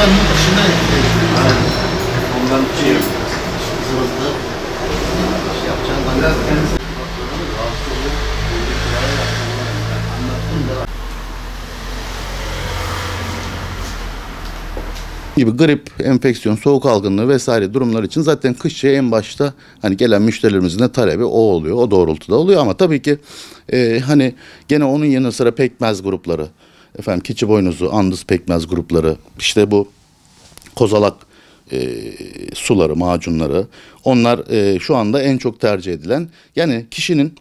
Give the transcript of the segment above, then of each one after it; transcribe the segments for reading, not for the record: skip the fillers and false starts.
Onların dışına Aynen. Ondan şey yapıyoruz. hızlı yapacağım. Biraz kendisi rahatsız oluyor. Anlattım da. Gibi grip, enfeksiyon, soğuk algınlığı vesaire durumlar için zaten kışçı en başta hani gelen müşterilerimizin de talebi o oluyor. O doğrultuda oluyor ama tabii ki hani gene onun yanı sıra pekmez grupları, efendim keçi boynuzu, andız pekmez grupları, işte bu kozalak suları, macunları, onlar şu anda en çok tercih edilen, yani kişinin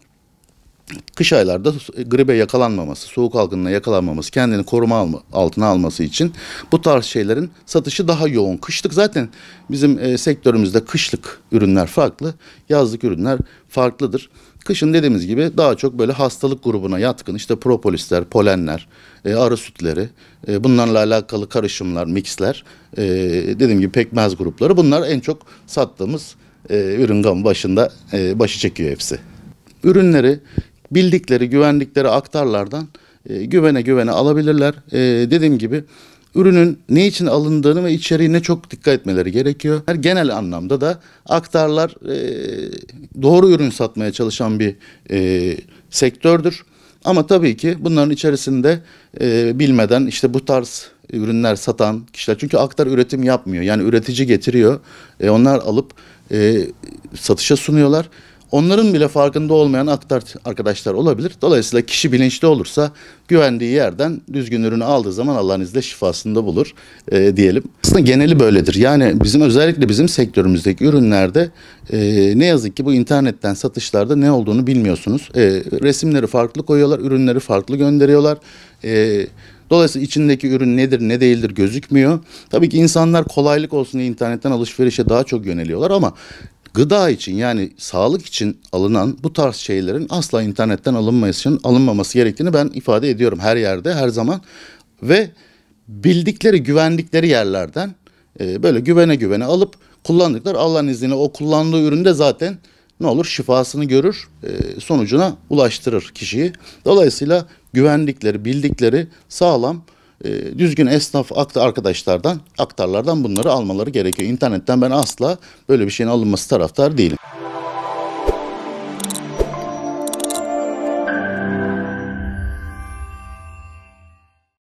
kış aylarda gribe yakalanmaması, soğuk algınlığına yakalanmaması, kendini koruma altına alması için bu tarz şeylerin satışı daha yoğun. Kışlık zaten bizim sektörümüzde kışlık ürünler farklı, yazlık ürünler farklıdır. Kışın dediğimiz gibi daha çok böyle hastalık grubuna yatkın işte propolisler, polenler, arı sütleri, bunlarla alakalı karışımlar, mixler, dediğim gibi pekmez grupları, bunlar en çok sattığımız ürün gamı başında başı çekiyor hepsi. Ürünleri bildikleri, güvendikleri aktarlardan güvene alabilirler. Dediğim gibi ürünün ne için alındığını ve içeriğine çok dikkat etmeleri gerekiyor. Genel anlamda da aktarlar doğru ürün satmaya çalışan bir sektördür. Ama tabii ki bunların içerisinde bilmeden işte bu tarz ürünler satan kişiler, çünkü aktar üretim yapmıyor. Yani üretici getiriyor, onlar alıp satışa sunuyorlar. Onların bile farkında olmayan aktar arkadaşlar olabilir. Dolayısıyla kişi bilinçli olursa güvendiği yerden düzgün ürünü aldığı zaman Allah'ın izniyle şifasını da bulur diyelim. Aslında geneli böyledir. Yani özellikle bizim sektörümüzdeki ürünlerde ne yazık ki bu internetten satışlarda ne olduğunu bilmiyorsunuz. Resimleri farklı koyuyorlar, ürünleri farklı gönderiyorlar. Dolayısıyla içindeki ürün nedir ne değildir gözükmüyor. Tabii ki insanlar kolaylık olsun diye internetten alışverişe daha çok yöneliyorlar ama gıda için, yani sağlık için alınan bu tarz şeylerin asla internetten alınmaması gerektiğini ben ifade ediyorum her yerde, her zaman. Ve bildikleri, güvendikleri yerlerden böyle güvene alıp kullandıkları, Allah'ın izniyle o kullandığı üründe zaten ne olur, şifasını görür, sonucuna ulaştırır kişiyi. Dolayısıyla güvendikleri, bildikleri sağlam, düzgün esnaf arkadaşlardan, aktarlardan bunları almaları gerekiyor. İnternetten ben asla böyle bir şeyin alınması taraftar değilim.